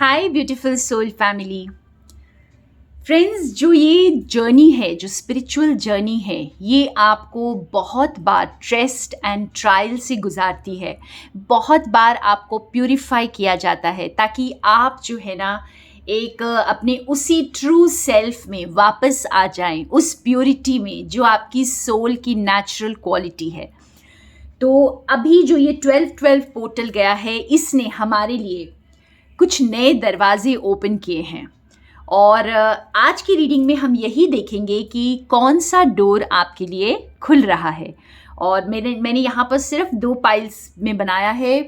हाय beautiful soul family friends, जो ये journey है, जो स्पिरिचुअल जर्नी है, ये आपको बहुत बार टेस्ट एंड ट्रायल से गुजारती है। बहुत बार आपको प्यूरिफाई किया जाता है ताकि आप जो है ना एक अपने उसी ट्रू सेल्फ में वापस आ जाएं, उस प्योरिटी में जो आपकी सोल की नेचुरल क्वालिटी है। तो अभी जो ये 12-12 पोर्टल गया है, इसने हमारे लिए कुछ नए दरवाजे ओपन किए हैं और आज की रीडिंग में हम यही देखेंगे कि कौन सा डोर आपके लिए खुल रहा है। और मैंने यहाँ पर सिर्फ 2 पाइल्स में बनाया है।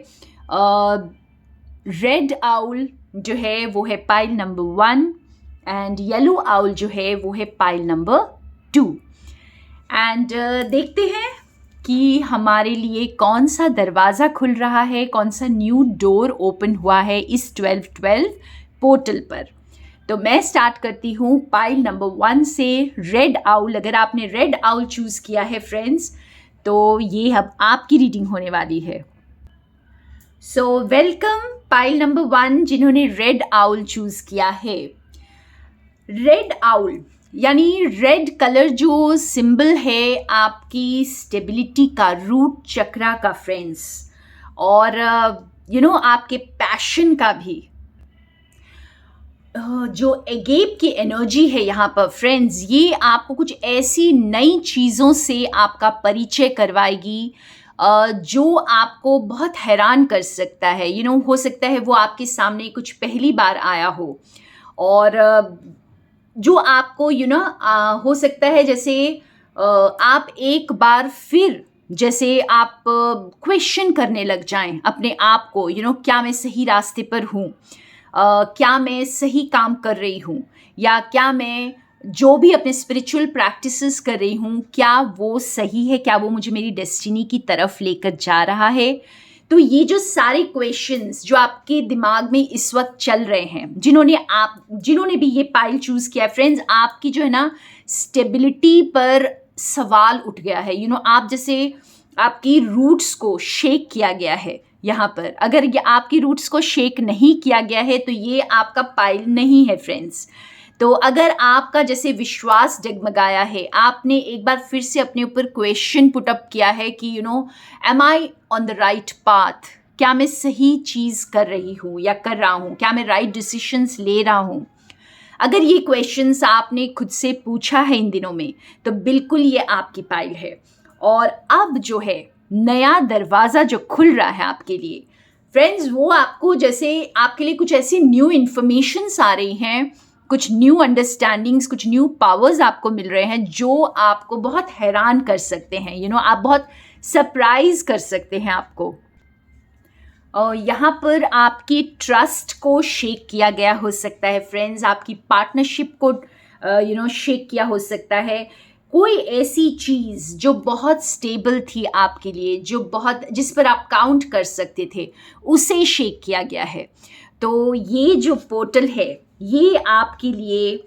रेड आउल जो है वो है pile number 1 and yellow owl जो है वो है पाइल नंबर 2। एंड देखते हैं कि हमारे लिए कौन सा दरवाज़ा खुल रहा है, कौन सा न्यू डोर ओपन हुआ है इस 12-12 पोर्टल पर। तो मैं स्टार्ट करती हूँ पाइल नंबर 1 से, रेड आउल। अगर आपने रेड आउल चूज़ किया है फ्रेंड्स, तो ये अब आपकी रीडिंग होने वाली है। सो वेलकम पाइल नंबर 1 जिन्होंने रेड आउल चूज़ किया है। रेड आउल यानी रेड कलर जो सिंबल है आपकी स्टेबिलिटी का, रूट चक्रा का फ्रेंड्स, और आपके पैशन का भी। जो एगेप की एनर्जी है यहाँ पर फ्रेंड्स, ये आपको कुछ ऐसी नई चीज़ों से आपका परिचय करवाएगी जो आपको बहुत हैरान कर सकता है। हो सकता है वो आपके सामने कुछ पहली बार आया हो, और जो आपको हो सकता है जैसे आप एक बार फिर जैसे आप क्वेश्चन करने लग जाएं अपने आप को, क्या मैं सही रास्ते पर हूँ, क्या मैं सही काम कर रही हूँ, या क्या मैं जो भी अपने स्पिरिचुअल प्रैक्टिसेस कर रही हूँ क्या वो सही है, क्या वो मुझे मेरी डेस्टिनी की तरफ लेकर जा रहा है। तो ये जो सारे क्वेश्चंस जो आपके दिमाग में इस वक्त चल रहे हैं, जिन्होंने भी ये पाइल चूज़ किया फ्रेंड्स, आपकी जो है ना स्टेबिलिटी पर सवाल उठ गया है। आप जैसे आपकी रूट्स को शेक किया गया है यहाँ पर। अगर ये आपकी रूट्स को शेक नहीं किया गया है तो ये आपका पाइल नहीं है फ्रेंड्स। तो अगर आपका जैसे विश्वास डगमगाया है, आपने एक बार फिर से अपने ऊपर क्वेश्चन पुट अप किया है कि am I on the right path, क्या मैं सही चीज़ कर रही हूँ या कर रहा हूँ, क्या मैं राइट डिसीशंस ले रहा हूँ। अगर ये क्वेश्चंस आपने खुद से पूछा है इन दिनों में, तो बिल्कुल ये आपकी पाइल है। और अब जो है नया दरवाज़ा जो खुल रहा है आपके लिए फ्रेंड्स, वो आपको जैसे आपके लिए कुछ ऐसी न्यू इन्फॉर्मेशंस आ रही हैं, कुछ न्यू अंडरस्टैंडिंग्स, कुछ न्यू पावर्स आपको मिल रहे हैं जो आपको बहुत हैरान कर सकते हैं। आप बहुत सरप्राइज कर सकते हैं आपको। और यहाँ पर आपकी ट्रस्ट को शेक किया गया हो सकता है फ्रेंड्स, आपकी पार्टनरशिप को शेक किया हो सकता है। कोई ऐसी चीज़ जो बहुत स्टेबल थी आपके लिए, जिस पर आप काउंट कर सकते थे, उसे शेक किया गया है। तो ये जो पोर्टल है ये आपके लिए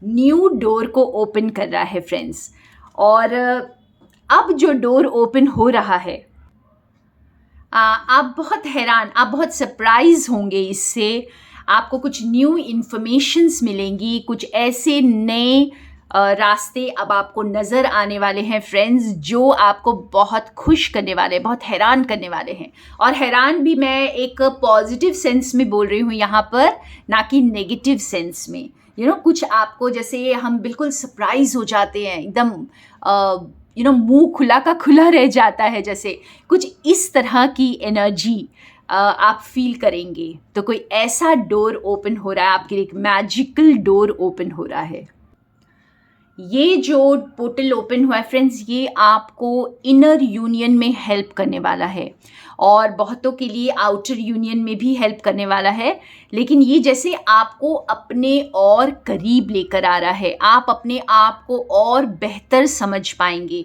न्यू डोर को ओपन कर रहा है फ्रेंड्स। और अब जो डोर ओपन हो रहा है, आप बहुत हैरान, आप बहुत सरप्राइज होंगे इससे। आपको कुछ न्यू इन्फॉर्मेशंस मिलेंगी, कुछ ऐसे नए रास्ते अब आपको नज़र आने वाले हैं फ्रेंड्स जो आपको बहुत खुश करने वाले, बहुत हैरान करने वाले हैं। और हैरान भी मैं एक पॉजिटिव सेंस में बोल रही हूँ यहाँ पर, ना कि नेगेटिव सेंस में। कुछ आपको जैसे हम बिल्कुल सरप्राइज हो जाते हैं, एकदम मुंह खुला का खुला रह जाता है, जैसे कुछ इस तरह की एनर्जी आप फील करेंगे। तो कोई ऐसा डोर ओपन हो रहा है आपके लिए, एक मैजिकल डोर ओपन हो रहा है। ये जो पोर्टल ओपन हुआ है फ्रेंड्स, ये आपको इनर यूनियन में हेल्प करने वाला है, और बहुतों के लिए आउटर यूनियन में भी हेल्प करने वाला है। लेकिन ये जैसे आपको अपने और करीब लेकर आ रहा है, आप अपने आप को और बेहतर समझ पाएंगे।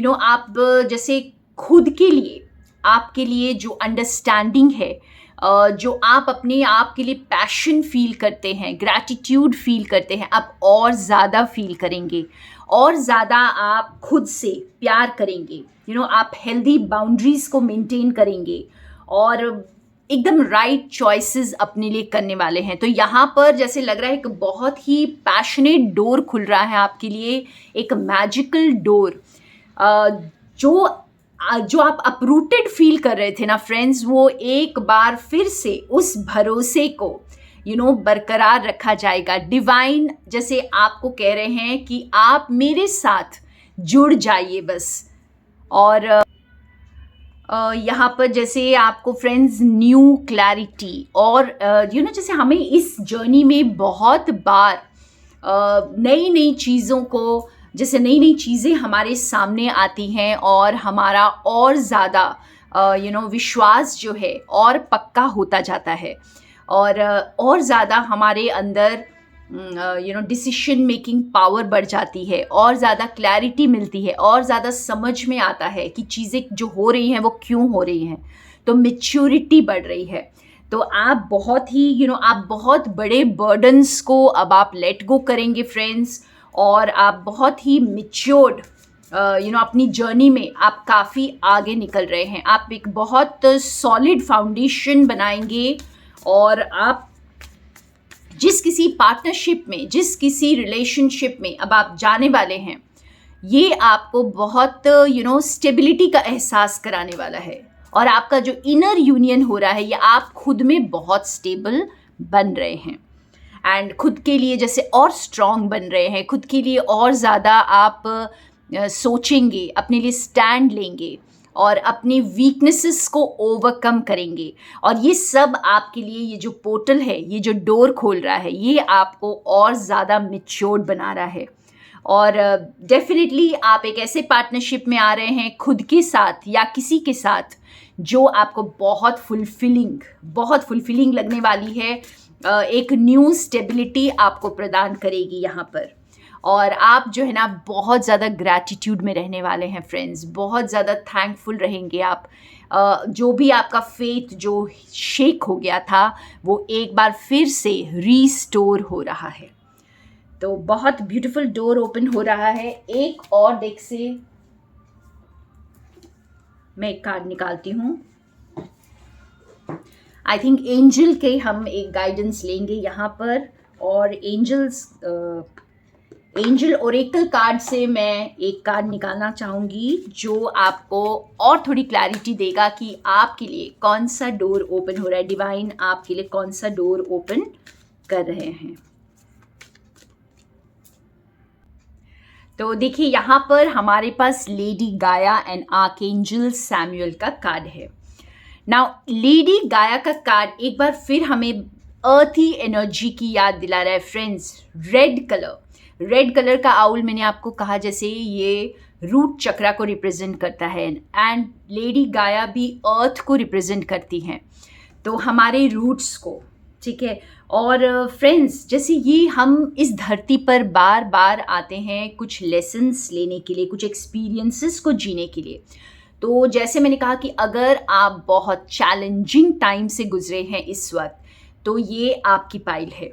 आप जैसे खुद के लिए, आपके लिए जो अंडरस्टैंडिंग है, जो आप अपने आप के लिए पैशन फील करते हैं, ग्रैटिट्यूड फील करते हैं, आप और ज़्यादा फील करेंगे, और ज़्यादा आप खुद से प्यार करेंगे। आप हेल्दी बाउंड्रीज़ को मेंटेन करेंगे, और एकदम राइट चॉइसेस अपने लिए करने वाले हैं। तो यहाँ पर जैसे लग रहा है कि बहुत ही पैशनेट डोर खुल रहा है आपके लिए, एक मैजिकल डोर। जो आप अपरूटेड फील कर रहे थे ना फ्रेंड्स, वो एक बार फिर से उस भरोसे को बरकरार रखा जाएगा। डिवाइन जैसे आपको कह रहे हैं कि आप मेरे साथ जुड़ जाइए बस। और यहाँ पर जैसे आपको फ्रेंड्स न्यू क्लैरिटी और जैसे हमें इस जर्नी में बहुत बार नई नई चीज़ों को, जैसे नई नई चीज़ें हमारे सामने आती हैं और हमारा और ज़्यादा विश्वास जो है और पक्का होता जाता है, और ज़्यादा हमारे अंदर डिसीशन मेकिंग पावर बढ़ जाती है, और ज़्यादा क्लैरिटी मिलती है, और ज़्यादा समझ में आता है कि चीज़ें जो हो रही हैं वो क्यों हो रही हैं। तो मैच्योरिटी बढ़ रही है। तो आप बहुत ही आप बहुत बड़े बर्डन्स को अब आप लेट गो करेंगे फ्रेंड्स, और आप बहुत ही मैच्योर्ड अपनी जर्नी में आप काफ़ी आगे निकल रहे हैं। आप एक बहुत सॉलिड फाउंडेशन बनाएंगे, और आप जिस किसी पार्टनरशिप में, जिस किसी रिलेशनशिप में अब आप जाने वाले हैं, ये आपको बहुत स्टेबिलिटी का एहसास कराने वाला है। और आपका जो इनर यूनियन हो रहा है, ये आप खुद में बहुत स्टेबल बन रहे हैं, एंड खुद के लिए जैसे और स्ट्रॉन्ग बन रहे हैं, खुद के लिए और ज़्यादा आप सोचेंगे, अपने लिए स्टैंड लेंगे और अपनी वीकनेसेस को ओवरकम करेंगे। और ये सब आपके लिए, ये जो पोर्टल है, ये जो डोर खोल रहा है, ये आपको और ज़्यादा मैच्योर्ड बना रहा है। और डेफिनेटली आप एक ऐसे पार्टनरशिप में आ रहे हैं खुद के साथ या किसी के साथ जो आपको बहुत फुलफिलिंग लगने वाली है। एक न्यू स्टेबिलिटी आपको प्रदान करेगी यहाँ पर, और आप जो है ना बहुत ज़्यादा ग्रैटिट्यूड में रहने वाले हैं फ्रेंड्स, बहुत ज़्यादा थैंकफुल रहेंगे आप। जो भी आपका फेथ जो शेक हो गया था, वो एक बार फिर से रीस्टोर हो रहा है। तो बहुत ब्यूटीफुल डोर ओपन हो रहा है। एक और डेक से मैं एक कार्ड निकालती हूँ। आई थिंक एंजल के हम एक गाइडेंस लेंगे यहाँ पर, और एंजल ओरेकल कार्ड से मैं एक कार्ड निकालना चाहूँगी जो आपको और थोड़ी क्लैरिटी देगा कि आपके लिए कौन सा डोर ओपन हो रहा है। डिवाइन आपके लिए कौन सा डोर ओपन कर रहे हैं। तो देखिए यहाँ पर हमारे पास लेडी गाया एंड आर्कएंजल सैमुअल का कार्ड है। नाउ लेडी गाया का कार्ड एक बार फिर हमें अर्थी एनर्जी की याद दिला रहा है फ्रेंड्स। रेड कलर का आउल मैंने आपको कहा जैसे ये रूट चक्रा को रिप्रेजेंट करता है, एंड लेडी गाया भी अर्थ को रिप्रेजेंट करती हैं, तो हमारे रूट्स को, ठीक है। और फ्रेंड्स जैसे ये हम इस धरती पर बार बार आते हैं कुछ लेसन्स लेने के लिए, कुछ एक्सपीरियंसेस को जीने के लिए। तो जैसे मैंने कहा कि अगर आप बहुत चैलेंजिंग टाइम से गुजरे हैं इस वक्त, तो ये आपकी पाइल है।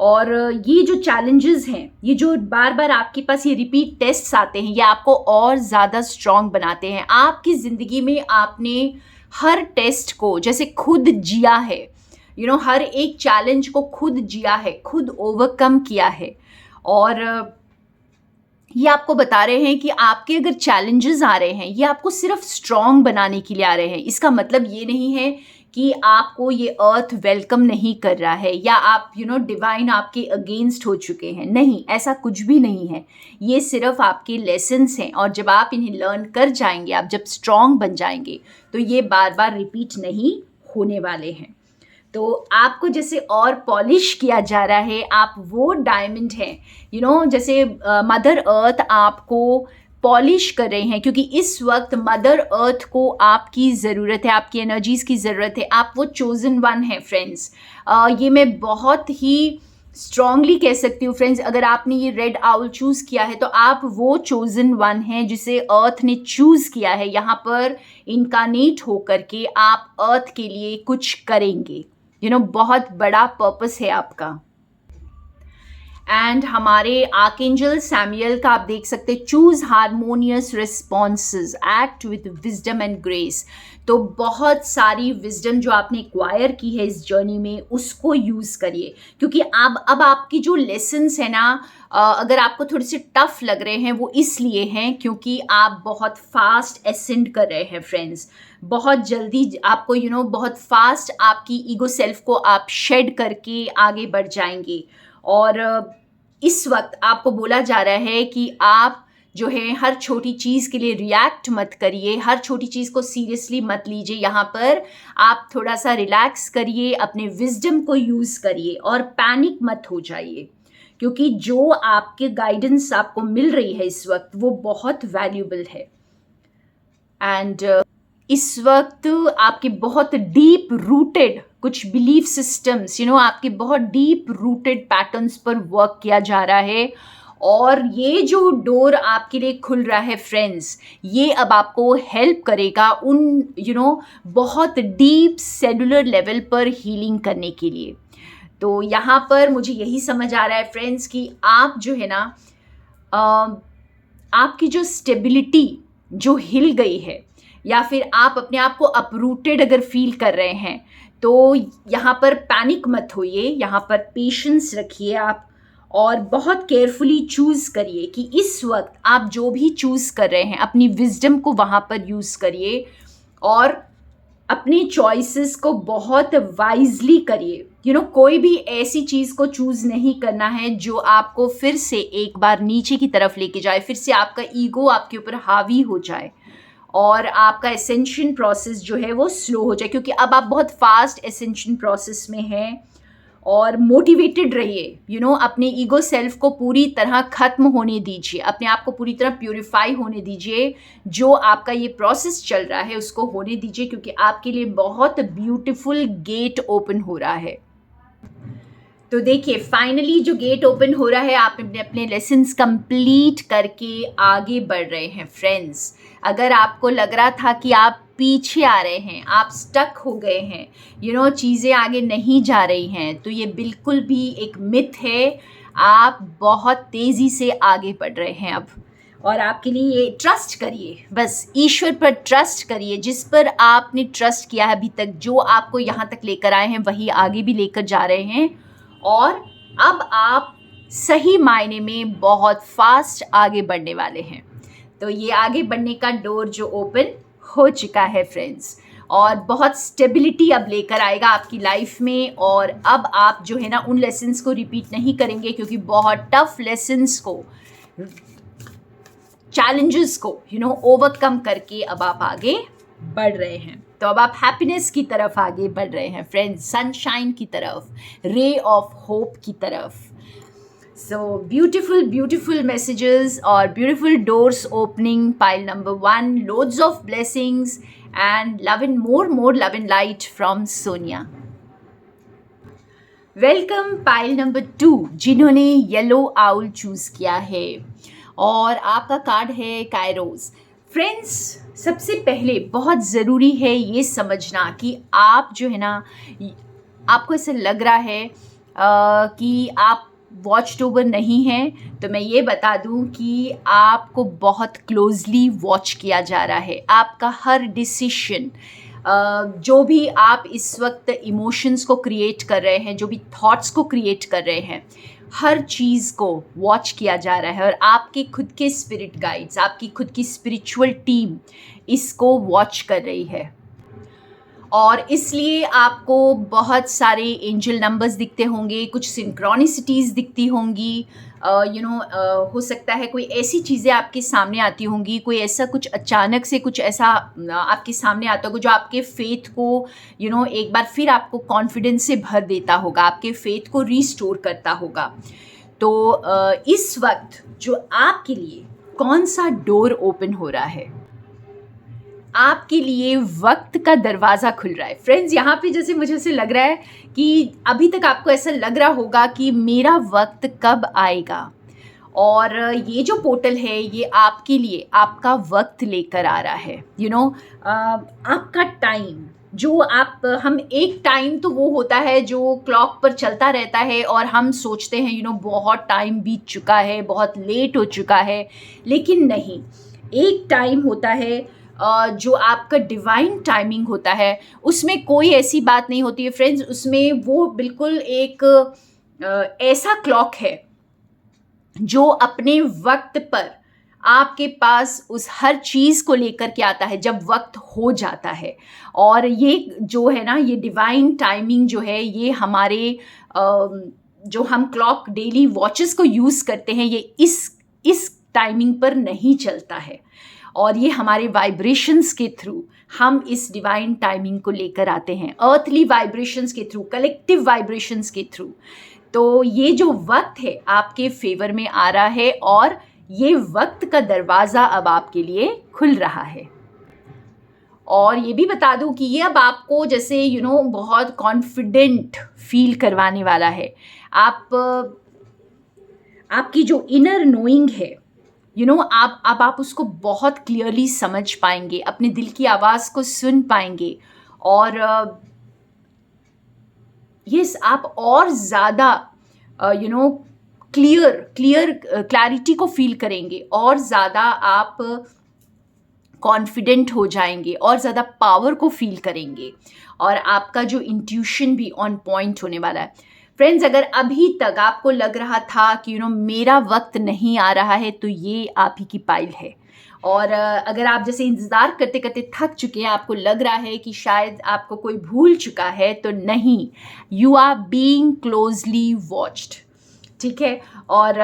और ये जो चैलेंजेस हैं, ये जो बार बार आपके पास ये रिपीट टेस्ट्स आते हैं, ये आपको और ज़्यादा स्ट्रॉन्ग बनाते हैं। आपकी ज़िंदगी में आपने हर टेस्ट को जैसे खुद जिया है, हर एक चैलेंज को खुद जिया है, खुद ओवरकम किया है। और ये आपको बता रहे हैं कि आपके अगर चैलेंजेस आ रहे हैं, ये आपको सिर्फ स्ट्रॉन्ग बनाने के लिए आ रहे हैं। इसका मतलब ये नहीं है कि आपको ये अर्थ वेलकम नहीं कर रहा है, या आप डिवाइन आपके अगेंस्ट हो चुके हैं। नहीं, ऐसा कुछ भी नहीं है। ये सिर्फ आपके लेसन्स हैं, और जब आप इन्हें लर्न कर जाएंगे, आप जब स्ट्रॉन्ग बन जाएंगे, तो ये बार बार रिपीट नहीं होने वाले हैं। तो आपको जैसे और पॉलिश किया जा रहा है, आप वो डायमंड हैं, जैसे मदर अर्थ आपको पॉलिश कर रहे हैं, क्योंकि इस वक्त मदर अर्थ को आपकी ज़रूरत है, आपकी एनर्जीज़ की ज़रूरत है। आप वो चोज़न वन हैं फ्रेंड्स। ये मैं बहुत ही स्ट्रांगली कह सकती हूँ फ्रेंड्स, अगर आपने ये रेड आउल चूज़ किया है, तो आप वो चोज़न वन हैं जिसे अर्थ ने चूज़ किया है। यहाँ पर इनकारनेट होकर के आप अर्थ के लिए कुछ करेंगे, बहुत बड़ा पर्पस है आपका। एंड हमारे आर्कएंजल सैमुअल का आप देख सकते हैं, choose harmonious responses, act with wisdom and grace. तो बहुत सारी विजडम जो आपने एक्वायर की है इस जर्नी में, उसको यूज़ करिए, क्योंकि अब आपकी जो लेसन्स है ना, अगर आपको थोड़े से टफ लग रहे हैं वो इसलिए हैं क्योंकि आप बहुत फास्ट एसेंड कर रहे हैं फ्रेंड्स। बहुत जल्दी आपको बहुत फास्ट आपकी ईगो सेल्फ को आप शेड करके आगे बढ़ जाएंगे। और इस वक्त आपको बोला जा रहा है कि आप जो है हर छोटी चीज़ के लिए रिएक्ट मत करिए, हर छोटी चीज़ को सीरियसली मत लीजिए। यहाँ पर आप थोड़ा सा रिलैक्स करिए, अपने विजडम को यूज़ करिए और पैनिक मत हो जाइए, क्योंकि जो आपके गाइडेंस आपको मिल रही है इस वक्त वो बहुत वैल्यूबल है। एंड इस वक्त आपके बहुत डीप रूटेड कुछ बिलीफ सिस्टम्स, आपके बहुत डीप रूटेड पैटर्न्स पर वर्क किया जा रहा है। और ये जो डोर आपके लिए खुल रहा है फ्रेंड्स, ये अब आपको हेल्प करेगा उन बहुत डीप सेलुलर लेवल पर हीलिंग करने के लिए। तो यहाँ पर मुझे यही समझ आ रहा है फ्रेंड्स कि आप जो है ना, आपकी जो स्टेबिलिटी जो हिल गई है, या फिर आप अपने आप को अपरूटेड अगर फील कर रहे हैं, तो यहाँ पर पैनिक मत होइए, यहाँ पर पेशेंस रखिए आप, और बहुत केयरफुली चूज़ करिए कि इस वक्त आप जो भी चूज़ कर रहे हैं अपनी विजडम को वहाँ पर यूज़ करिए और अपनी चॉइसेस को बहुत वाइजली करिए। कोई भी ऐसी चीज़ को चूज़ नहीं करना है जो आपको फिर से एक बार नीचे की तरफ लेके जाए, फिर से आपका ईगो आपके ऊपर हावी हो जाए और आपका एसेंशन प्रोसेस जो है वो स्लो हो जाए, क्योंकि अब आप बहुत फास्ट एसेंशन प्रोसेस में हैं। और मोटिवेटेड रहिए, अपने ईगो सेल्फ को पूरी तरह ख़त्म होने दीजिए, अपने आप को पूरी तरह प्यूरिफाई होने दीजिए। जो आपका ये प्रोसेस चल रहा है उसको होने दीजिए, क्योंकि आपके लिए बहुत ब्यूटीफुल गेट ओपन हो रहा है। तो देखिए, फाइनली जो गेट ओपन हो रहा है, आप अपने लेसन्स कंप्लीट करके आगे बढ़ रहे हैं फ्रेंड्स। अगर आपको लग रहा था कि आप पीछे आ रहे हैं, आप स्टक हो गए हैं, चीज़ें आगे नहीं जा रही हैं, तो ये बिल्कुल भी एक मिथ है। आप बहुत तेज़ी से आगे बढ़ रहे हैं अब, और आपके लिए ये ट्रस्ट करिए, बस ईश्वर पर ट्रस्ट करिए। जिस पर आपने ट्रस्ट किया है अभी तक, जो आपको यहाँ तक लेकर आए हैं, वही आगे भी लेकर जा रहे हैं। और अब आप सही मायने में बहुत फास्ट आगे बढ़ने वाले हैं। तो ये आगे बढ़ने का डोर जो ओपन हो चुका है फ्रेंड्स, और बहुत स्टेबिलिटी अब लेकर आएगा आपकी लाइफ में। और अब आप जो है ना उन लेसन्स को रिपीट नहीं करेंगे, क्योंकि बहुत टफ लेसन्स को, चैलेंजेस को ओवरकम करके अब आप आगे बढ़ रहे हैं। तो अब आप हैप्पीनेस की तरफ आगे बढ़ रहे हैं फ्रेंड्स, सनशाइन की तरफ, रे ऑफ होप की तरफ। सो ब्यूटिफुल मैसेजेस और beautiful doors opening, pile number 1, loads of blessings and love and more love and light from Sonia. Welcome pile number 2, जिन्होंने येलो आउल चूज़ किया है, और आपका कार्ड है कायरोस। फ्रेंड्स, सबसे पहले बहुत ज़रूरी है ये समझना कि आप जो है ना, आपको ऐसा लग रहा है कि आप वॉच टोवर नहीं हैं, तो मैं ये बता दूं कि आपको बहुत क्लोजली वॉच किया जा रहा है। आपका हर डिसीशन, जो भी आप इस वक्त इमोशंस को क्रिएट कर रहे हैं, जो भी थॉट्स को क्रिएट कर रहे हैं, हर चीज़ को वॉच किया जा रहा है। और आपके खुद के स्पिरिट गाइड्स, आपकी खुद की स्पिरिचुअल टीम इसको वॉच कर रही है। और इसलिए आपको बहुत सारे एंजल नंबर्स दिखते होंगे, कुछ सिंक्रोनिसिटीज़ दिखती होंगी, हो सकता है कोई ऐसी चीज़ें आपके सामने आती होंगी, कोई ऐसा कुछ अचानक से कुछ ऐसा आपके सामने आता होगा जो आपके फेथ को एक बार फिर आपको कॉन्फिडेंस से भर देता होगा, आपके फेथ को रीस्टोर करता होगा। तो इस वक्त जो आपके लिए कौन सा डोर ओपन हो रहा है, आपके लिए वक्त का दरवाज़ा खुल रहा है फ्रेंड्स। यहाँ पे जैसे मुझे ऐसे लग रहा है कि अभी तक आपको ऐसा लग रहा होगा कि मेरा वक्त कब आएगा, और ये जो पोर्टल है ये आपके लिए आपका वक्त लेकर आ रहा है। आपका टाइम जो आप हम एक टाइम तो वो होता है जो क्लॉक पर चलता रहता है और हम सोचते हैं बहुत टाइम बीत चुका है, बहुत लेट हो चुका है, लेकिन नहीं, एक टाइम होता है जो आपका डिवाइन टाइमिंग होता है। उसमें कोई ऐसी बात नहीं होती है फ्रेंड्स, उसमें वो बिल्कुल एक ऐसा क्लॉक है जो अपने वक्त पर आपके पास उस हर चीज़ को लेकर के आता है जब वक्त हो जाता है। और ये जो है ना, ये डिवाइन टाइमिंग जो है, ये हमारे जो हम क्लॉक डेली वॉचेस को यूज़ करते हैं, ये इस टाइमिंग पर नहीं चलता है। और ये हमारे वाइब्रेशंस के थ्रू हम इस डिवाइन टाइमिंग को लेकर आते हैं, अर्थली वाइब्रेशंस के थ्रू, कलेक्टिव वाइब्रेशंस के थ्रू। तो ये जो वक्त है आपके फेवर में आ रहा है और ये वक्त का दरवाज़ा अब आपके लिए खुल रहा है। और ये भी बता दूं कि ये अब आपको जैसे बहुत कॉन्फिडेंट फील करवाने वाला है। आपकी जो इनर नोइंग है, आप उसको बहुत क्लियरली समझ पाएंगे, अपने दिल की आवाज़ को सुन पाएंगे। और यस, आप और ज़्यादा क्लैरिटी को फील करेंगे, और ज़्यादा आप कॉन्फिडेंट हो जाएंगे, और ज़्यादा पावर को फील करेंगे, और आपका जो इंट्यूशन भी ऑन पॉइंट होने वाला है। फ्रेंड्स, अगर अभी तक आपको लग रहा था कि मेरा वक्त नहीं आ रहा है, तो ये आप ही की पाइल है। और अगर आप जैसे इंतज़ार करते करते थक चुके हैं, आपको लग रहा है कि शायद आपको कोई भूल चुका है, तो नहीं, you are being closely watched, ठीक है। और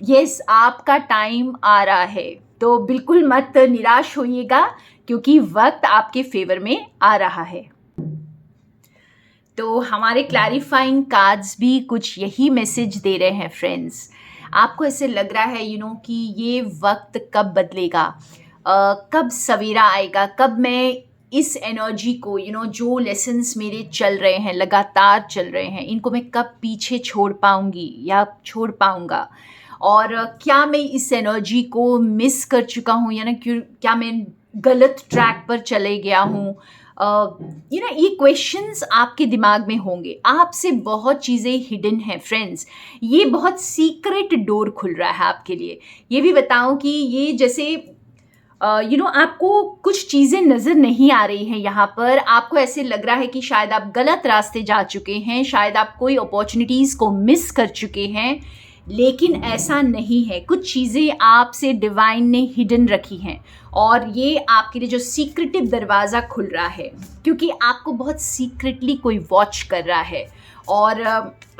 यस, आपका टाइम आ रहा है, तो बिल्कुल मत निराश होइएगा, क्योंकि वक्त आपके फेवर में आ रहा है। तो हमारे क्लैरिफाइंग कार्ड्स भी कुछ यही मैसेज दे रहे हैं फ्रेंड्स। आपको ऐसे लग रहा है कि ये वक्त कब बदलेगा, कब सवेरा आएगा, कब मैं इस एनर्जी को जो लेसन्स मेरे चल रहे हैं, लगातार चल रहे हैं, इनको मैं कब पीछे छोड़ पाऊंगी या छोड़ पाऊंगा। और क्या मैं इस एनर्जी को मिस कर चुका हूँ, या ना क्या मैं गलत ट्रैक पर चले गया हूँ। ये क्वेश्चंस आपके दिमाग में होंगे। आपसे बहुत चीज़ें हिडन हैं फ्रेंड्स। ये बहुत सीक्रेट डोर खुल रहा है आपके लिए। ये भी बताऊं कि ये जैसे आपको कुछ चीज़ें नज़र नहीं आ रही हैं यहाँ पर। आपको ऐसे लग रहा है कि शायद आप गलत रास्ते जा चुके हैं, शायद आप कोई अपॉर्चुनिटीज़ को मिस कर चुके हैं, लेकिन ऐसा नहीं है। कुछ चीज़ें आपसे डिवाइन ने हिडन रखी हैं, और ये आपके लिए जो सीक्रेटिव दरवाज़ा खुल रहा है, क्योंकि आपको बहुत सीक्रेटली कोई वॉच कर रहा है। और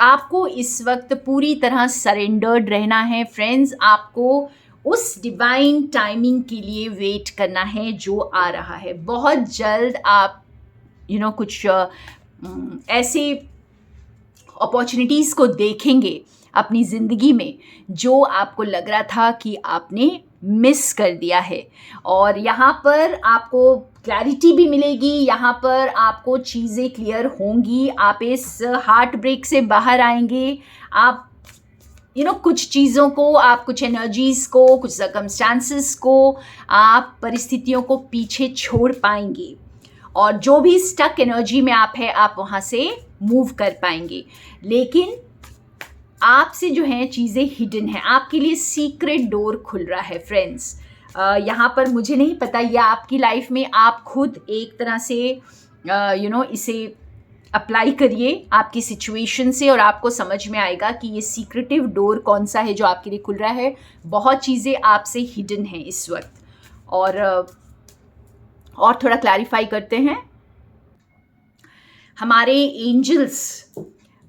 आपको इस वक्त पूरी तरह सरेंडर्ड रहना है फ्रेंड्स। आपको उस डिवाइन टाइमिंग के लिए वेट करना है जो आ रहा है। बहुत जल्द आप कुछ ऐसे अपॉर्चुनिटीज़ को देखेंगे अपनी ज़िंदगी में जो आपको लग रहा था कि आपने मिस कर दिया है। और यहाँ पर आपको क्लैरिटी भी मिलेगी, यहाँ पर आपको चीज़ें क्लियर होंगी, आप इस हार्ट ब्रेक से बाहर आएंगे। आप कुछ चीज़ों को, आप कुछ एनर्जीज़ को, कुछ सर्कमस्टांसेस को, आप परिस्थितियों को पीछे छोड़ पाएंगे, और जो भी स्टक एनर्जी में आप है, आप वहाँ से मूव कर पाएंगे। लेकिन आपसे जो है चीज़ें हिडन है, आपके लिए सीक्रेट डोर खुल रहा है फ्रेंड्स। यहाँ पर मुझे नहीं पता, या आपकी लाइफ में आप खुद एक तरह से इसे अप्लाई करिए आपकी सिचुएशन से, और आपको समझ में आएगा कि ये सीक्रेटिव डोर कौन सा है जो आपके लिए खुल रहा है। बहुत चीज़ें आपसे हिडन हैं इस वक्त। और थोड़ा क्लैरिफाई करते हैं। हमारे एंजल्स,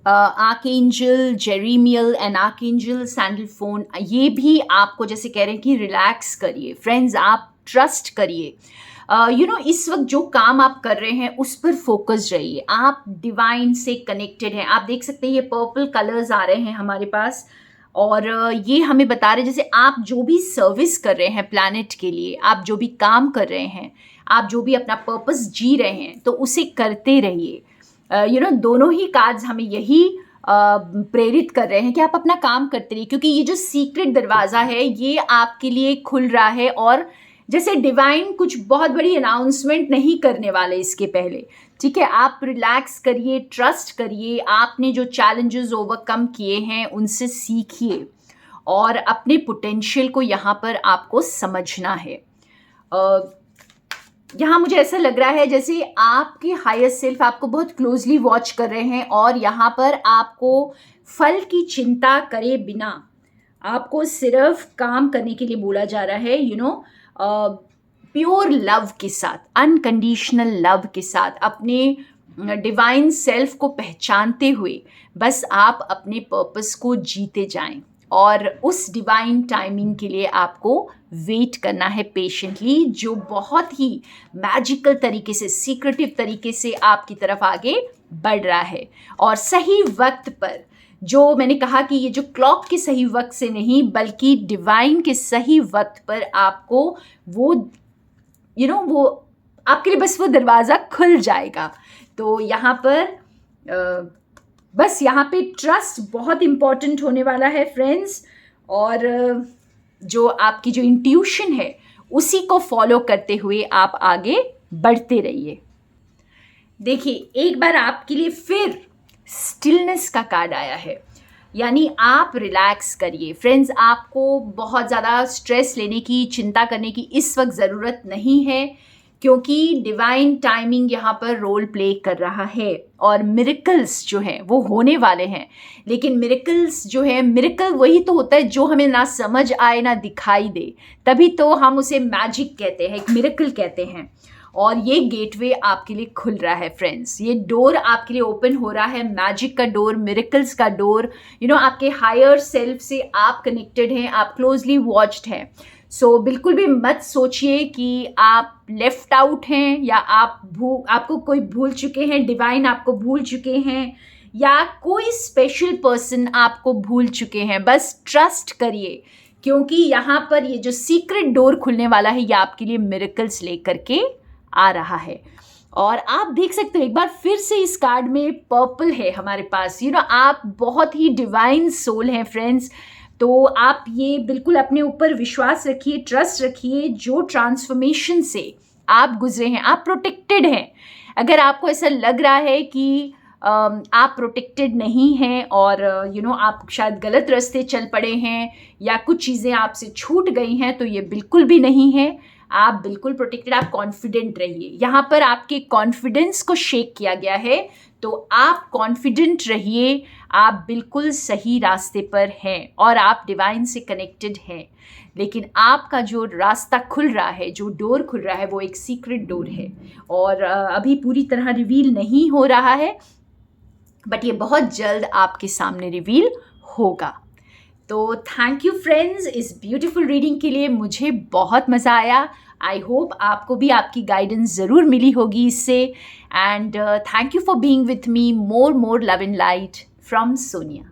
आर्कएंजल जेरेमियल एंड आर्कएंजल सैंडलफोन, ये भी आपको जैसे कह रहे हैं कि रिलैक्स करिए फ्रेंड्स, आप ट्रस्ट करिए। इस वक्त जो काम आप कर रहे हैं उस पर फोकस रहिए। आप डिवाइन से कनेक्टेड हैं। आप देख सकते हैं ये पर्पल कलर्स आ रहे हैं हमारे पास, और ये हमें बता रहे हैं जैसे आप जो भी सर्विस कर रहे हैं प्लैनेट के लिए, आप जो भी काम कर रहे हैं, आप जो भी अपना पर्पस जी रहे हैं, तो उसे करते रहिए। दोनों ही कार्ड्स हमें यही प्रेरित कर रहे हैं कि आप अपना काम करते रहिए, क्योंकि ये जो सीक्रेट दरवाज़ा है ये आपके लिए खुल रहा है, और जैसे डिवाइन कुछ बहुत बड़ी अनाउंसमेंट नहीं करने वाले इसके पहले, ठीक है। आप रिलैक्स करिए, ट्रस्ट करिए, आपने जो चैलेंजेस ओवरकम किए हैं उनसे सीखिए और अपने पोटेंशियल को यहाँ पर आपको समझना है। यहाँ मुझे ऐसा लग रहा है जैसे आपके हायर सेल्फ आपको बहुत क्लोजली वॉच कर रहे हैं और यहाँ पर आपको फल की चिंता करे बिना आपको सिर्फ काम करने के लिए बोला जा रहा है, प्योर लव के साथ, अनकंडीशनल लव के साथ, अपने डिवाइन सेल्फ को पहचानते हुए बस आप अपने पर्पस को जीते जाएं और उस डिवाइन टाइमिंग के लिए आपको वेट करना है पेशेंटली, जो बहुत ही मैजिकल तरीके से, सीक्रेटिव तरीके से आपकी तरफ आगे बढ़ रहा है। और सही वक्त पर, जो मैंने कहा कि ये जो क्लॉक के सही वक्त से नहीं बल्कि डिवाइन के सही वक्त पर आपको वो वो आपके लिए बस वो दरवाज़ा खुल जाएगा। तो यहाँ पर बस यहाँ पे ट्रस्ट बहुत इम्पॉर्टेंट होने वाला है फ्रेंड्स, और जो आपकी जो इंट्यूशन है उसी को फॉलो करते हुए आप आगे बढ़ते रहिए। देखिए, एक बार आपके लिए फिर स्टिलनेस का कार्ड आया है, यानी आप रिलैक्स करिए फ्रेंड्स। आपको बहुत ज़्यादा स्ट्रेस लेने की, चिंता करने की इस वक्त ज़रूरत नहीं है, क्योंकि डिवाइन टाइमिंग यहाँ पर रोल प्ले कर रहा है और मिरेकल्स जो हैं वो होने वाले हैं। लेकिन मिरेकल्स जो है, मिरेकल वही तो होता है जो हमें ना समझ आए ना दिखाई दे, तभी तो हम उसे मैजिक कहते हैं, एक मिरेकल कहते हैं। और ये गेटवे आपके लिए खुल रहा है फ्रेंड्स, ये डोर आपके लिए ओपन हो रहा है, मैजिक का डोर, मिरेकल्स का डोर। आपके हायर सेल्फ से आप कनेक्टेड हैं, आप क्लोजली वॉच्ड हैं। सो बिल्कुल भी मत सोचिए कि आप लेफ्ट आउट हैं या आपको कोई भूल चुके हैं, डिवाइन आपको भूल चुके हैं या कोई स्पेशल पर्सन आपको भूल चुके हैं। बस ट्रस्ट करिए, क्योंकि यहाँ पर ये जो सीक्रेट डोर खुलने वाला है ये आपके लिए मिरेकल्स लेकर के आ रहा है। और आप देख सकते हो एक बार फिर से इस कार्ड में पर्पल है हमारे पास। आप बहुत ही डिवाइन सोल हैं फ्रेंड्स, तो आप ये बिल्कुल अपने ऊपर विश्वास रखिए, ट्रस्ट रखिए। जो ट्रांसफॉर्मेशन से आप गुजरे हैं, आप प्रोटेक्टेड हैं। अगर आपको ऐसा लग रहा है कि आप प्रोटेक्टेड नहीं हैं और आप शायद गलत रास्ते चल पड़े हैं या कुछ चीज़ें आपसे छूट गई हैं, तो ये बिल्कुल भी नहीं है। आप बिल्कुल प्रोटेक्टेड, आप कॉन्फिडेंट रहिए। यहाँ पर आपके कॉन्फिडेंस को शेक किया गया है, तो आप कॉन्फिडेंट रहिए, आप बिल्कुल सही रास्ते पर हैं और आप डिवाइन से कनेक्टेड हैं। लेकिन आपका जो रास्ता खुल रहा है, जो डोर खुल रहा है, वो एक सीक्रेट डोर है और अभी पूरी तरह रिवील नहीं हो रहा है, बट ये बहुत जल्द आपके सामने रिवील होगा। तो थैंक यू फ्रेंड्स इस ब्यूटीफुल रीडिंग के लिए, मुझे बहुत मज़ा आया। आई होप आपको भी आपकी गाइडेंस ज़रूर मिली होगी इससे। And thank you for being with me. More love and light from Sonia.